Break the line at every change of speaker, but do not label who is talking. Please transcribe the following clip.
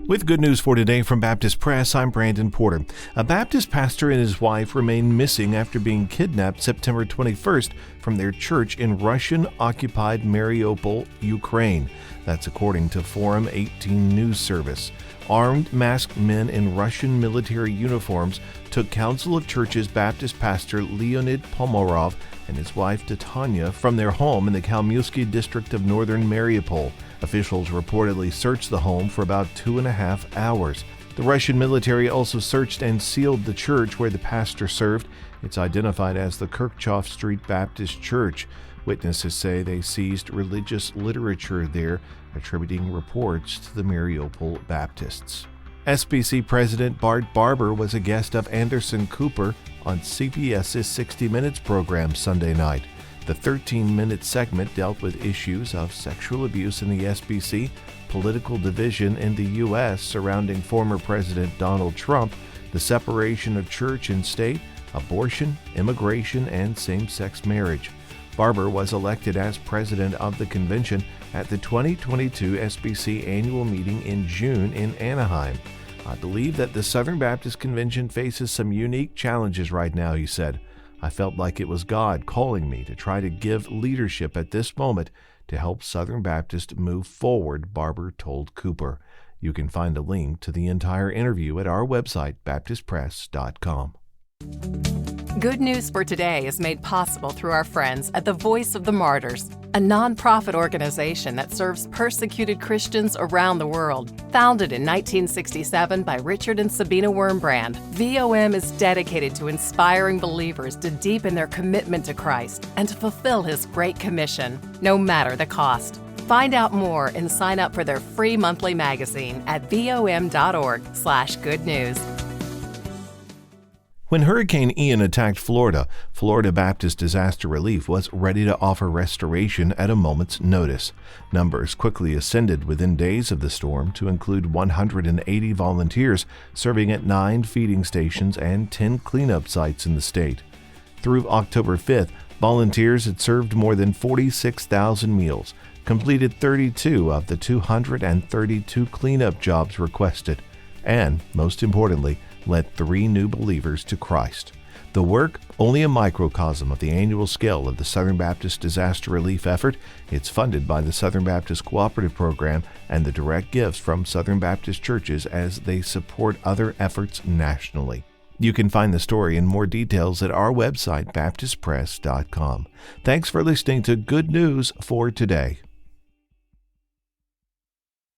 With good news for today from Baptist Press, I'm Brandon Porter. A Baptist pastor and his wife remain missing after being kidnapped September 21st from their church in Russian-occupied Mariupol, Ukraine. That's according to Forum 18 News Service. Armed, masked men in Russian military uniforms took Council of Churches Baptist pastor Leonid Pomarov and his wife Titania from their home in the Kalmyky district of northern Mariupol. Officials reportedly searched the home for about 2.5 hours. The Russian military also searched and sealed the church where the pastor served. It's identified as the Kirchhoff Street Baptist Church. Witnesses say they seized religious literature there, attributing reports to the Mariupol Baptists. SBC President Bart Barber was a guest of Anderson Cooper on CBS's 60 Minutes program Sunday night. The 13-minute segment dealt with issues of sexual abuse in the SBC, political division in the U.S. surrounding former President Donald Trump, the separation of church and state, abortion, immigration, and same-sex marriage. Barber was elected as president of the convention at the 2022 SBC annual meeting in June in Anaheim. "I believe that the Southern Baptist Convention faces some unique challenges right now," he said. "I felt like it was God calling me to try to give leadership at this moment to help Southern Baptist move forward," Barber told Cooper. You can find a link to the entire interview at our website, baptistpress.com.
Good News for Today is made possible through our friends at the Voice of the Martyrs, a nonprofit organization that serves persecuted Christians around the world. Founded in 1967 by Richard and Sabina Wurmbrand, VOM is dedicated to inspiring believers to deepen their commitment to Christ and to fulfill His Great Commission, no matter the cost. Find out more and sign up for their free monthly magazine at vom.org/goodnews.
When Hurricane Ian attacked Florida, Florida Baptist Disaster Relief was ready to offer restoration at a moment's notice. Numbers quickly ascended within days of the storm to include 180 volunteers serving at 9 feeding stations and 10 cleanup sites in the state. Through October 5th, volunteers had served more than 46,000 meals, completed 32 of the 232 cleanup jobs requested, and, most importantly, led 3 new believers to Christ. The work, only a microcosm of the annual scale of the Southern Baptist Disaster Relief effort. It's funded by the Southern Baptist Cooperative Program and the direct gifts from Southern Baptist churches as they support other efforts nationally. You can find the story and more details at our website, baptistpress.com. Thanks for listening to Good News for Today.